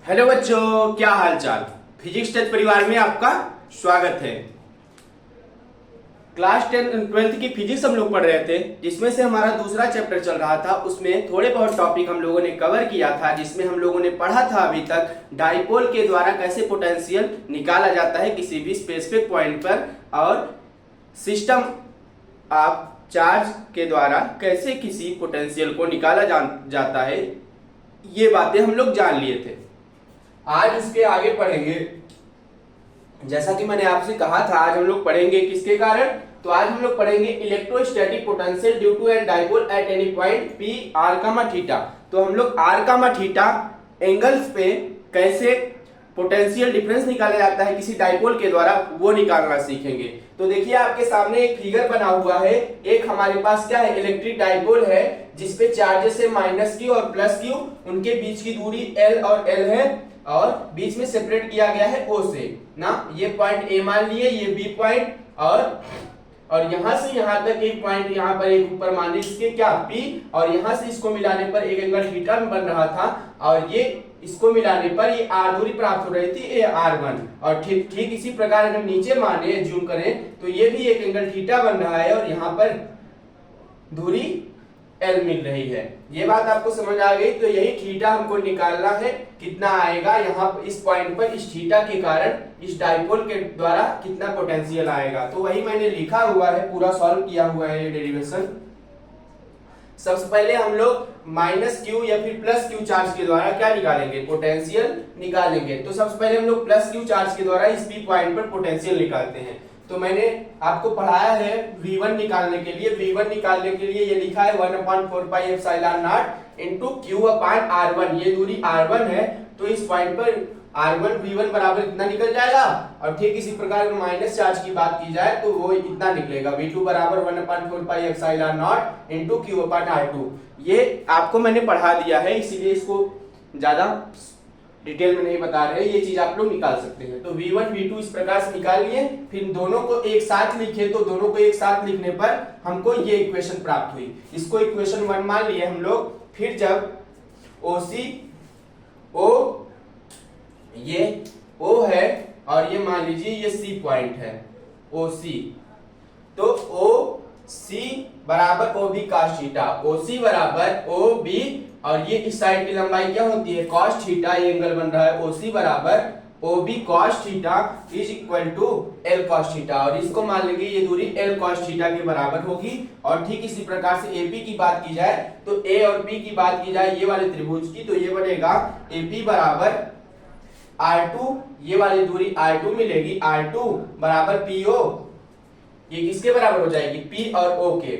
Hello बच्चों, क्या हाल चाल। फिजिक्स टेस्ट परिवार में आपका स्वागत है। क्लास 12th की फिजिक्स हम लोग पढ़ रहे थे, जिसमें से हमारा दूसरा चैप्टर चल रहा था। उसमें थोड़े बहुत टॉपिक हम लोगों ने कवर किया था, जिसमें हम लोगों ने पढ़ा था अभी तक डाइपोल के द्वारा कैसे पोटेंशियल निकाला जाता है किसी भी स्पेसिफिक पॉइंट पर, और सिस्टम ऑफ चार्ज के द्वारा कैसे किसी पोटेंशियल को निकाला जाता है। ये बातें हम लोग जान लिए थे। आज इसके आगे पढ़ेंगे। जैसा कि मैंने आपसे कहा था, आज हम लोग पढ़ेंगे किसके कारण। तो आज हम लोग पढ़ेंगे electrostatic potential due to an dipole at any point P R comma theta. तो हम लोग आर कामा थीटा एंगल्स पे कैसे पोटेंशियल डिफरेंस निकाला जाता है किसी डाइपोल के द्वारा, वो निकालना सीखेंगे। तो देखिए, आपके सामने एक फिगर बना हुआ है। एक हमारे पास क्या है, इलेक्ट्रिक डाइपोल है, जिसपे चार्जेस है माइनस क्यू और प्लस क्यू। उनके बीच की दूरी एल और एल है, और बीच में सेपरेट किया गया है ओ से ना। ये पॉइंट ए मान लिए, ये बी पॉइंट, और यहां से यहां तक एक पॉइंट, यहां पर एक ऊपर मान लीजिए इसके क्या पी, और यहां से इसको मिलाने पर एक एंगल थीटा बन रहा था, और ये इसको मिलाने पर ये आर दूरी प्राप्त हो रही थी, ए R1। और ठीक इसी प्रकार अगर नीचे माने जूम करें तो ये भी एक एंगल थीटा बन रहा है, और यहाँ पर दूरी एल मिल रही है। ये बात आपको समझ आ गई। तो यही थीटा हमको निकालना है, कितना आएगा यहाँ इस पॉइंट पर, इस थीटा के कारण इस डाइपोल के द्वारा कितना पोटेंशियल आएगा। तो वही मैंने लिखा हुआ है, पूरा सॉल्व किया हुआ है ये डेरिवेशन। सबसे पहले हम लोग माइनस क्यू या फिर प्लस क्यू चार्ज के द्वारा क्या निकालेंगे, पोटेंशियल निकालेंगे। तो सबसे पहले हम लोग प्लस क्यू चार्ज के द्वारा इस पी पॉइंट पर पोटेंशियल निकालते हैं। तो मैंने आपको पढ़ाया है V1 निकालने के लिए। V1 निकालने के लिए ये लिखा है 1/4 pi epsilon not into Q upon R1। ये दूरी R1 है, तो इस पॉइंट पर R1 V1 बराबर इतना निकल जाएगा। और ठीक इसी प्रकार माइनस चार्ज की बात की जाए तो वो इतना निकलेगा, V2 बराबर 1/4 pi epsilon not into Q upon R2। ये आपको मैंने पढ़ा दिया है, इसीलिए इसको ज्यादा डिटेल में नहीं बता रहे, ये चीज आप लोग निकाल सकते हैं। तो V1 V2 इस प्रकार से निकाल लिए, फिर दोनों को एक साथ लिखे। तो दोनों को एक साथ लिखने पर हमको ये इक्वेशन प्राप्त हुई। इसको इक्वेशन 1 मान लिए हम लोग। फिर जब OC O, ये O है और ये मान लीजिए ये C पॉइंट है OC, तो OC बराबर OB cos थीटा, OC बराबर OB, और ये इस साइड की लंबाई क्या होती है, cos थीटा। ये एंगल बन रहा है OC बराबर OB cos theta is equal to L cos theta, और इसको मान लेंगे ये दूरी L cos थीटा के बराबर होगी। और ठीक इसी प्रकार से AP की बात की जाए तो A और P की बात की जाए ये वाले त्रिभुज की, तो ये बनेगा AP बराबर R2, ये वाली दूरी R2 मिलेगी, R2 बराबर PO। ये किसके बराबर हो जाएगी, P और O के।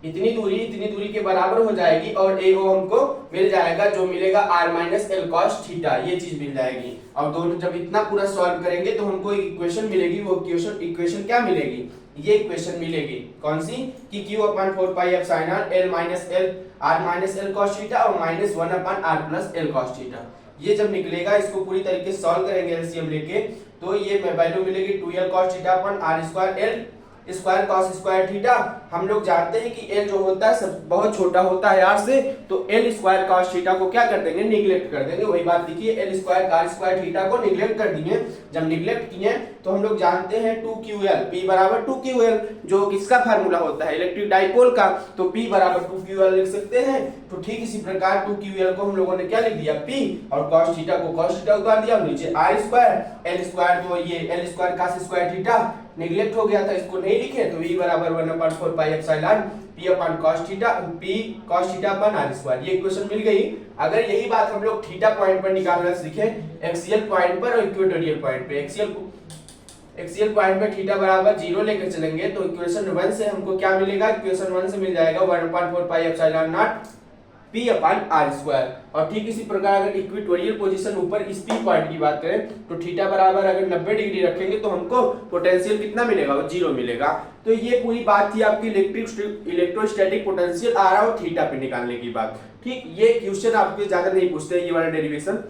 इतनी दूरी के बराबर हो जाएगी, और AO हमको मिल जाएगा, जो मिलेगा R minus L cos theta, ये चीज मिल जाएगी। और दोनों जब इतना पूरा सॉल्व करेंगे तो हमको एक इक्वेशन मिलेगी। वो इक्वेशन क्या मिलेगी, ये इक्वेशन मिलेगी कौन सी, कि Q/4 pi epsilon L minus L R minus L cos theta और minus 1/R plus L cos theta. ये जब निकलेगा, इसको पूरी तरीके से सॉल्व करेंगे एलसीएम लेके, तो ये वैल्यू मिलेगी 2L cos थीटा अपन R square L square cos square theta. हम लोग जानते हैं कि L जो होता है सब बहुत छोटा होता है R से, तो L स्क्वायर cos थीटा को क्या कर देंगे, निगलेक्ट कर देंगे। वही बात लिखिए, L square cos square theta को निगलेक्ट कर दिए। जब निगलेक्ट किए तो हम लोग जानते हैं 2QL, P बराबर 2QL, जो किसका फार्मूला होता है, इलेक्ट्रिक डाइपोल का। तो P बराबर 2QL लिख सकते हैं। तो ठीक इसी प्रकार 2QL को हम लोगों ने क्या लिख दिया, P, और cos थीटा को cos थीटा उतार दिया, और नीचे R स्क्वायर L स्क्वायर, तो ये L square cos square theta neglect हो गया था, इसको नहीं लिखे, तो V बराबर 1/4 पाई एप्सिलॉन P अपन cos theta, P cos theta अपन R स्क्वायर। ये इक्वेशन मिल गई। अगर यही बात हम लोग थीटा पॉइंट पर निकालना सीखे, एक्सियल पॉइंट पर और इक्वेटोरियल पॉइंट पे, एक्सियल पॉइंट पे थीटा बराबर 0 लेकर चलेंगे, तो इक्वेशन 1 से हमको क्या मिलेगा, इक्वेशन 1 से मिल जाएगा 1/4 pi epsilon not P upon R square. और ठीक इसी प्रकार अगर इक्वेटोरियल पोजीशन ऊपर इस P पॉइंट की बात करें, तो थीटा बराबर अगर 90 डिग्री रखेंगे तो हमको पोटेंशियल कितना मिलेगा, वो 0 मिलेगा। तो ये पूरी बात थी आपकी इलेक्ट्रोस्टैटिक पोटेंशियल R और थीटा पे निकालने की बात। ठीक, ये क्वेश्चन आपके ज्यादा नहीं पूछते, ये वाला डेरिवेशन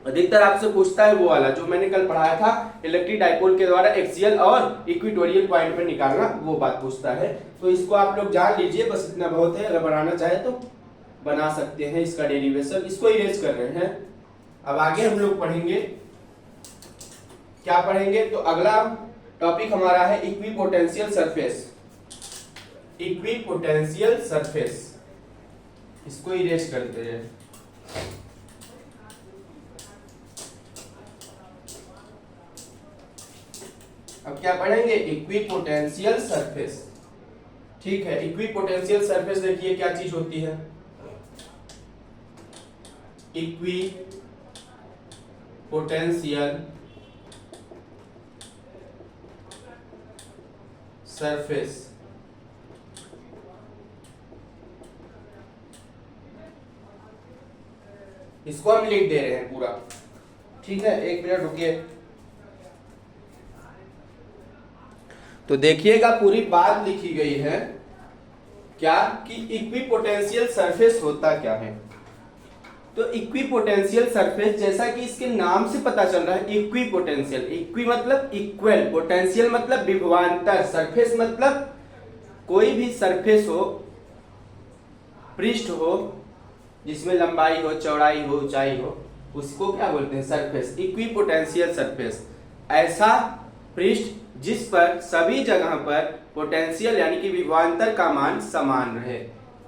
अधिकतर आपसे पूछता है वो वाला जो मैंने कल पढ़ाया था, इलेक्ट्रिक डाइपोल के द्वारा एक्सियल और इक्वेटोरियल पॉइंट पर निकालना, वो बात पूछता है। तो इसको आप लोग जान लीजिए, बस इतना बहुत है। अगर बनाना चाहे तो बना सकते हैं इसका डेरिवेशन। इसको इरेज कर रहे हैं, अब आगे हम लोग पढ़ेंगे, क्या पढ़ेंगे, तो अगला टॉपिक हमारा है इक्विपोटेंशियल सरफेस। इक्विपोटेंशियल सरफेस, इसको इरेज करते हैं। अब क्या पढ़ेंगे, इक्विपोटेंशियल सरफेस। ठीक है, इक्विपोटेंशियल सरफेस देखिए क्या चीज होती है। इक्विपोटेंशियल सरफेस इसको हम लिख दे रहे हैं पूरा। ठीक है, एक मिनट रुकिए। तो देखिएगा पूरी बात लिखी गई है क्या कि इक्विपोटेंशियल सरफेस होता क्या है। तो इक्विपोटेंशियल सरफेस, जैसा कि इसके नाम से पता चल रहा है, इक्विपोटेंशियल, इक्वी मतलब इक्वल, पोटेंशियल मतलब विभवांतर, सरफेस मतलब कोई भी सरफेस हो, पृष्ठ हो जिसमें लंबाई हो, चौड़ाई हो, ऊंचाई हो, उसको क्या बोलते हैं, सरफेस। इक्विपोटेंशियल सरफेस ऐसा पृष्ठ जिस पर सभी जगह पर पोटेंशियल यानी कि विभवांतर का मान समान रहे।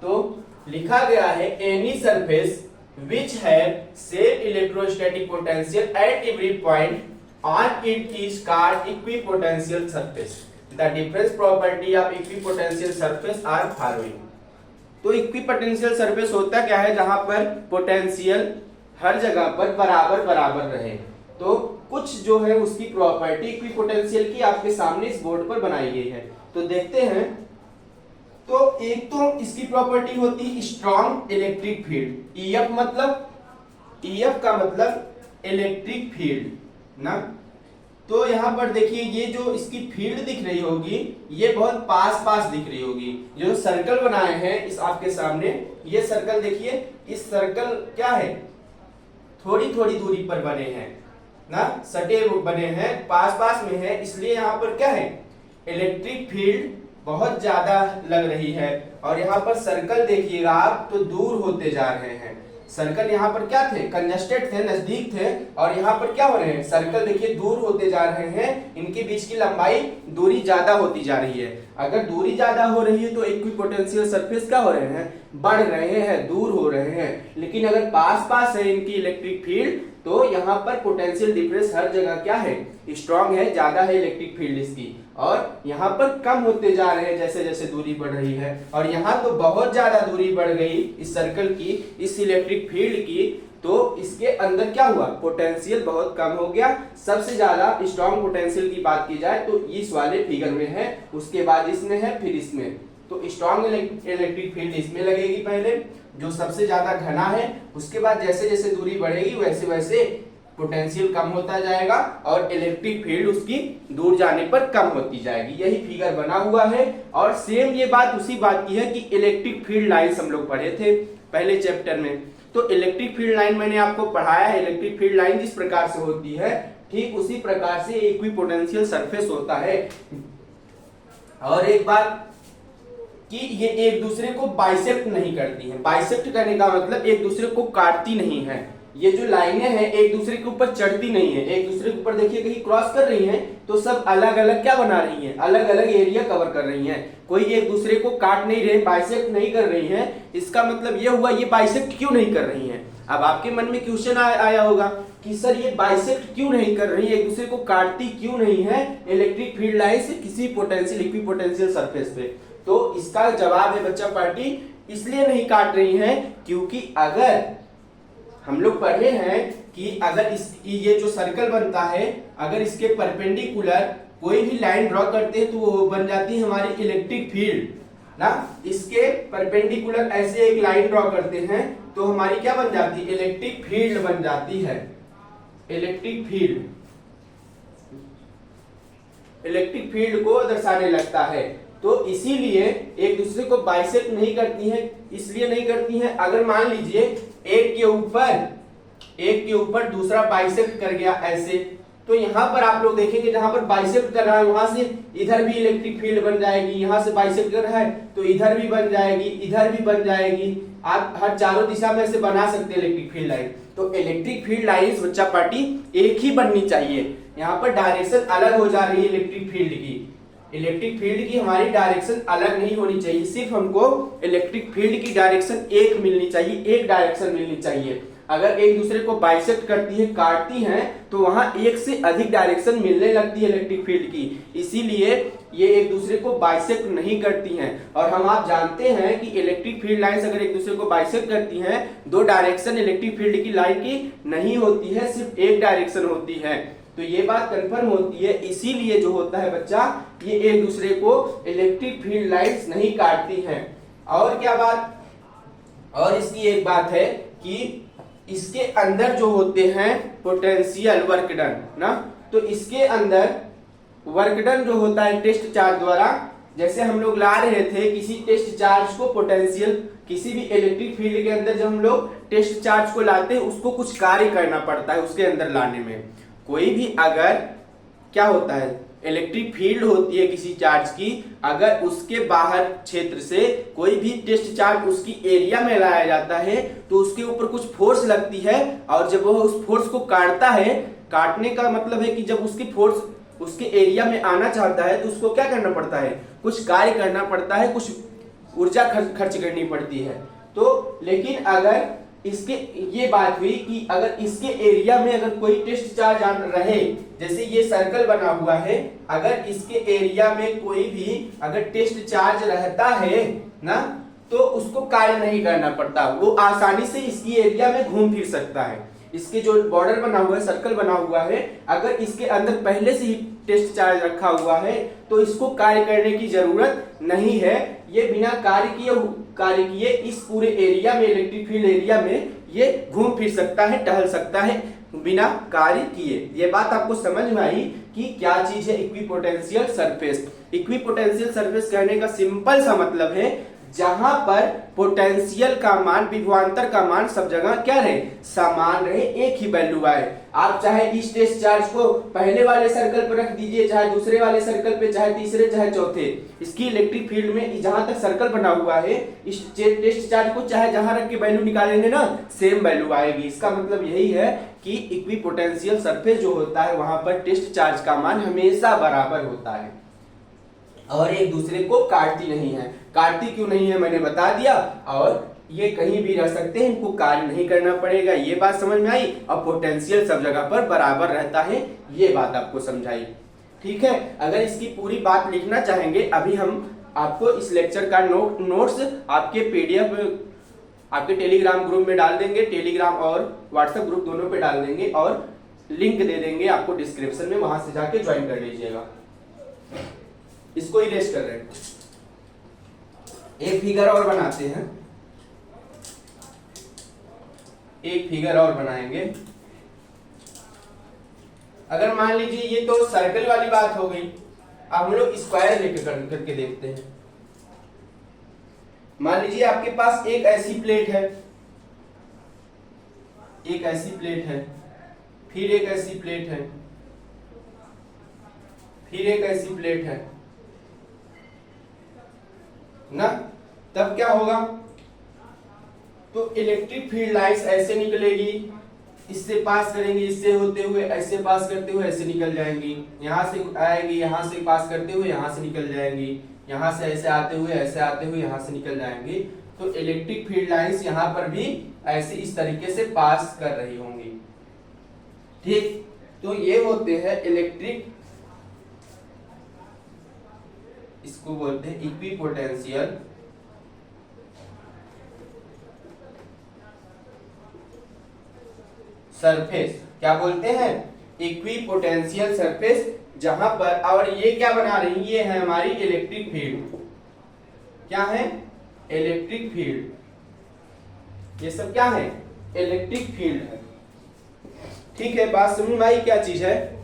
तो लिखा गया है any surface which have same electrostatic potential at every point on it is called equipotential surface. The difference property of equipotential surface are following. तो इक्विपोटेंशियल सरफेस होता क्या है, जहां पर पोटेंशियल हर जगह पर बराबर बराबर रहे। तो कुछ जो है उसकी प्रॉपर्टी इक्विपोटेंशियल की आपके सामने इस बोर्ड पर बनाई गई है, तो देखते हैं। तो एक तो इसकी प्रॉपर्टी होती स्ट्रॉन्ग इलेक्ट्रिक फील्ड। ईएफ मतलब, ईएफ का मतलब इलेक्ट्रिक फील्ड ना। तो यहां पर देखिए ये जो इसकी फील्ड दिख रही होगी ये बहुत पास पास दिख रही होगी। जो सर्कल बनाए हैं इस आपके सामने, ये सर्कल देखिए, इस सर्कल क्या है, थोड़ी थोड़ी दूरी पर बने हैं ना, सटे बने हैं, पास पास में है, इसलिए यहां पर क्या है, इलेक्ट्रिक फील्ड बहुत ज्यादा लग रही है। और यहाँ पर सर्कल देखिएगा आप तो दूर होते जा रहे हैं। सर्कल यहाँ पर क्या थे, कंजस्टेड थे, नजदीक थे, और यहाँ पर क्या हो रहे हैं, सर्कल देखिए दूर होते जा रहे हैं। इनके बीच की लंबाई, दूरी ज्यादा होती जा रही है। अगर दूरी ज्यादा हो रही है तो इक्विपोटेंशियल सरफेस क्या हो रहे हैं, बढ़ रहे हैं, दूर हो रहे हैं। लेकिन अगर पास पास है इनकी इलेक्ट्रिक फील्ड तो यहाँ पर पोटेंशियल डिफरेंस हर जगह क्या है, स्ट्रांग है, ज्यादा है इलेक्ट्रिक फील्ड इसकी, और यहाँ पर कम होते जा रहे हैं जैसे जैसे दूरी बढ़ रही है। और यहाँ तो बहुत ज्यादा दूरी बढ़ गई इस सर्कल की, इस इलेक्ट्रिक फील्ड की, तो इसके अंदर क्या हुआ, पोटेंशियल बहुत कम हो गया। सबसे ज्यादा स्ट्रॉन्ग पोटेंशियल की बात की जाए तो इस वाले फिगर में है, उसके बाद इसमें है, फिर इसमें। तो स्ट्रॉन्ग इलेक्ट्रिक फील्ड इसमें लगेगी पहले, जो सबसे ज्यादा घना है। उसके बाद जैसे जैसे दूरी बढ़ेगी वैसे वैसे पोटेंशियल कम होता जाएगा और इलेक्ट्रिक फील्ड उसकी दूर जाने पर कम होती जाएगी। यही फिगर बना हुआ है। और सेम ये बात उसी बात की है कि इलेक्ट्रिक फील्ड लाइन्स हम लोग पढ़े थे पहले चैप्टर में। तो इलेक्ट्रिक फील्ड लाइन मैंने आपको पढ़ाया है। इलेक्ट्रिक फील्ड लाइन जिस प्रकार से होती है ठीक उसी प्रकार से इक्विपोटेंशियल सरफेस होता है। और एक बात कि ये एक दूसरे को बाइसेक्ट नहीं करती हैं। बाइसेक्ट करने का मतलब एक दूसरे को काटती नहीं है। ये जो लाइनें हैं एक दूसरे के ऊपर चढ़ती नहीं है, एक दूसरे के ऊपर देखिए कहीं क्रॉस कर रही हैं तो सब अलग अलग क्या बना रही हैं, अलग अलग एरिया कवर कर रही हैं। कोई एक दूसरे को काट नहीं रहे, बाइसेक्ट नहीं कर रही हैं। इसका मतलब ये हुआ ये बाइसेक्ट क्यों नहीं कर रही हैं। अब आपके मन में क्वेश्चन आया होगा कि सर ये बाइसेक्ट क्यों नहीं कर रही है, एक दूसरे को काटती क्यों नहीं है इलेक्ट्रिक फील्ड लाइन से किसी पोटेंशियल इक्विपोटेंशियल सरफेस पे। तो इसका जवाब है बच्चा पार्टी इसलिए नहीं काट रही हैं क्योंकि अगर हम लोग पढ़े हैं कि अगर ये जो सर्कल बनता है अगर इसके परपेंडिकुलर कोई भी लाइन ड्रॉ करते हैं तो वो बन जाती है हमारी इलेक्ट्रिक फील्ड ना। इसके परपेंडिकुलर ऐसे एक लाइन ड्रॉ करते हैं तो हमारी क्या बन जाती है, इलेक्ट्रिक फील्ड बन जाती है। इलेक्ट्रिक फील्ड, इलेक्ट्रिक फील्ड को दर्शाने लगता है। तो इसीलिए एक दूसरे को बाइसेक्ट नहीं करती हैं। इसलिए नहीं करती हैं, अगर मान लीजिए एक के ऊपर दूसरा बाइसेक्ट कर गया ऐसे, तो यहां पर आप लोग देखेंगे जहां पर बाइसेक्ट कर रहा है वहां से इधर भी इलेक्ट्रिक फील्ड बन जाएगी, यहां से बाइसेक्ट कर रहा है तो इधर भी बन जाएगी, इधर भी बन जाएगी। आप हर चारों दिशा में से बना सकते हैं इलेक्ट्रिक फील्ड लाइन। तो इलेक्ट्रिक फील्ड लाइंस बच्चा पार्टी एक ही बननी चाहिए। यहाँ पर डायरेक्शन अलग हो जा रही है इलेक्ट्रिक फील्ड की, इलेक्ट्रिक फील्ड की हमारी डायरेक्शन अलग नहीं होनी चाहिए, सिर्फ हमको इलेक्ट्रिक फील्ड की डायरेक्शन एक मिलनी चाहिए, एक डायरेक्शन मिलनी चाहिए। अगर एक दूसरे को बाइसेक्ट करती है, काटती हैं, तो वहां एक से अधिक डायरेक्शन मिलने लगती है इलेक्ट्रिक फील्ड की, इसीलिए ये एक दूसरे को बाइसेक्ट नहीं करती हैं। और हम आप जानते हैं कि इलेक्ट्रिक फील्ड लाइंस अगर एक दूसरे को बाइसेक्ट करती हैं, दो डायरेक्शन इलेक्ट्रिक फील्ड की लाइन की नहीं होती है, सिर्फ एक डायरेक्शन होती है। तो ये बात कंफर्म होती है, इसीलिए जो होता है बच्चा, ये एक दूसरे को इलेक्ट्रिक फील्ड लाइंस नहीं काटती हैं। और क्या बात, और इसकी एक बात है कि इसके अंदर जो होते हैं पोटेंशियल वर्क डन ना, तो इसके अंदर वर्क डन जो होता है टेस्ट चार्ज द्वारा, जैसे हम लोग ला रहे थे किसी टेस्ट चार्ज को, पोटेंशियल किसी भी इलेक्ट्रिक फील्ड के अंदर जब हम लोग टेस्ट चार्ज को लाते हैं, उसको कुछ कार्य करना पड़ता है उसके अंदर लाने में। कोई भी अगर क्या होता है, इलेक्ट्रिक फील्ड होती है किसी चार्ज की, अगर उसके बाहर क्षेत्र से कोई भी टेस्ट चार्ज उसकी एरिया में लाया जाता है, तो उसके ऊपर कुछ फोर्स लगती है, और जब वह उस फोर्स को काटता है, काटने का मतलब है कि जब उसकी फोर्स उसके एरिया में आना चाहता है, तो उसको क्या करना पड़ता है, कुछ कार्य करना पड़ता है, कुछ ऊर्जा खर्च करनी पड़ती है। तो लेकिन अगर इसके ये बात हुई कि अगर इसके एरिया में अगर कोई टेस्ट चार्ज रहे, जैसे ये सर्कल बना हुआ है, अगर इसके एरिया में कोई भी अगर टेस्ट चार्ज रहता है ना, तो उसको कार्य नहीं करना पड़ता, वो आसानी से इसकी एरिया में घूम फिर सकता है। इसके जो बॉर्डर बना हुआ है, सर्कल बना हुआ है, अगर इसके अंदर पहले से ही टेस्ट चार्ज रखा हुआ है, तो इसको कार्य करने की जरूरत नहीं है। ये बिना कार्य किए इस पूरे एरिया में, इलेक्ट्रिक फील्ड एरिया में ये घूम फिर सकता है, टहल सकता है बिना कार्य किए। ये बात आपको समझ में आई कि क्या चीज है इक्विपोटेंशियल सरफेस। इक्विपोटेंशियल सरफेस कहने का सिंपल सा मतलब है जहां पर पोटेंशियल का मान, विभवांतर का मान सब जगह क्या रहे, समान रहे, एक ही वैल्यू आए। आप चाहे इस टेस्ट चार्ज को पहले वाले सर्कल पर रख दीजिए, चाहे दूसरे वाले सर्कल पे, चाहे तीसरे, चाहे चौथे, इसकी इलेक्ट्रिक फील्ड में जहां तक सर्कल बना हुआ है, इस टेस्ट चार्ज को चाहे जहां रख के वैल्यू निकालेंगे ना, सेम वैल्यू आएगी। इसका मतलब यही है कि इक्विपोटेंशियल सरफेस जो होता है, वहां पर टेस्ट चार्ज का मान हमेशा बराबर होता है और एक दूसरे को काटती नहीं है। काटती क्यों नहीं है मैंने बता दिया, और ये कहीं भी रह सकते हैं, इनको कार्य नहीं करना पड़ेगा, ये बात समझ में आई। और पोटेंशियल सब जगह पर बराबर रहता है, ये बात आपको समझाई। ठीक है, अगर इसकी पूरी बात लिखना चाहेंगे, अभी हम आपको इस लेक्चर का नोट्स आपके पीडीएफ आपके टेलीग्राम ग्रुप में डाल देंगे, टेलीग्राम और व्हाट्सएप ग्रुप दोनों पे डाल देंगे, और लिंक दे देंगे आपको डिस्क्रिप्शन में, वहां से जाके ज्वाइन कर लीजिएगा। इसको इरेज कर रहे हैं, एक फिगर और बनाते हैं, एक फिगर और बनाएंगे। अगर मान लीजिए ये तो सर्कल वाली बात हो गई, अब हम लोग स्क्वायर लेकर करके देखते हैं। मान लीजिए आपके पास एक ऐसी प्लेट है, एक ऐसी प्लेट है, फिर एक ऐसी प्लेट है, फिर एक ऐसी प्लेट है ना, तब क्या होगा, तो इलेक्ट्रिक फील्ड लाइंस ऐसे निकलेगी, इससे पास करेंगे, इससे होते हुए, ऐसे पास करते हुए ऐसे निकल जाएंगी, यहां से आएगी, यहां से पास करते हुए यहां से निकल जाएंगी, यहां से ऐसे आते हुए, ऐसे आते हुए यहां से निकल जाएंगी। तो इलेक्ट्रिक फील्ड लाइंस यहां पर भी ऐसे इस तरीके से पास कर रही होंगी। ठीक, तो ये होते हैं इलेक्ट्रिक, इसको बोलते हैं इक्विपोटेंशियल सरफेस। क्या बोलते हैं, इक्विपोटेंशियल सरफेस, जहां पर, और ये क्या बना रही, ये है हमारी इलेक्ट्रिक फील्ड। क्या है, इलेक्ट्रिक फील्ड, ये सब क्या है, इलेक्ट्रिक फील्ड है। ठीक है, बात समझ में आई क्या चीज है।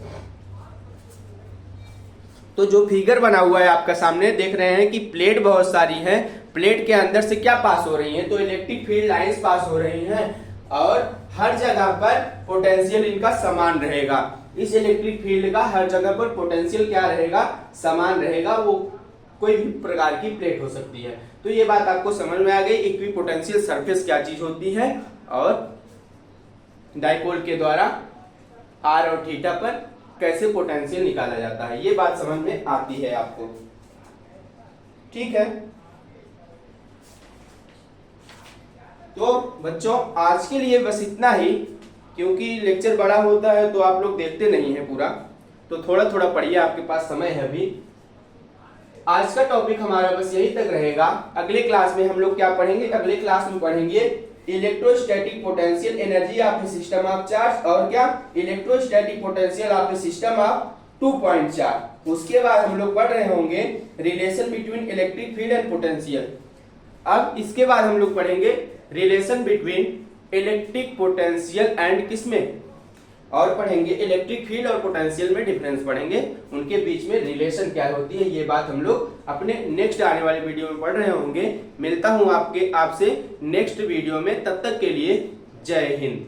तो जो फिगर बना हुआ है आपका सामने, देख रहे हैं कि प्लेट बहुत सारी है, प्लेट के अंदर से क्या पास हो रही है, तो इलेक्ट्रिक फील्ड लाइंस पास हो रही हैं, और हर जगह पर पोटेंशियल इनका समान रहेगा। इस इलेक्ट्रिक फील्ड का हर जगह पर पोटेंशियल क्या रहेगा, समान रहेगा, वो कोई भी प्रकार की प्लेट हो सकती है। तो ये बात आपको समझ में आ गई, इक्विपोटेंशियल सरफेस क्या चीज होती है और डाइपोल के द्वारा आर और थीटा पर कैसे पोटेंशियल निकाला जाता है, ये बात समझ में आती है आपको। ठीक है, तो बच्चों आज के लिए बस इतना ही, क्योंकि लेक्चर बड़ा होता है तो आप लोग देखते नहीं है पूरा, तो थोड़ा थोड़ा पढ़िए, आपके पास समय है अभी। आज का टॉपिक हमारा बस यही तक रहेगा। अगले क्लास में हम लोग क्या पढ़ेंगे, अगले क्लास में पढ़ेंगे electrostatic potential energy of A system of charge, और क्या electrostatic potential of A system of 2 point charge. उसके बाद हम लोग पढ़ रहे होंगे relation between electric field and potential. अब इसके बाद हम लोग पढ़ेंगे relation between electric potential and किसमें, और पढ़ेंगे इलेक्ट्रिक फील्ड और पोटेंशियल में डिफरेंस पढ़ेंगे, उनके बीच में रिलेशन क्या होती है, ये बात हम लोग अपने नेक्स्ट आने वाले वीडियो में पढ़ रहे होंगे। मिलता हूं आपसे नेक्स्ट वीडियो में, तब तक के लिए जय हिंद।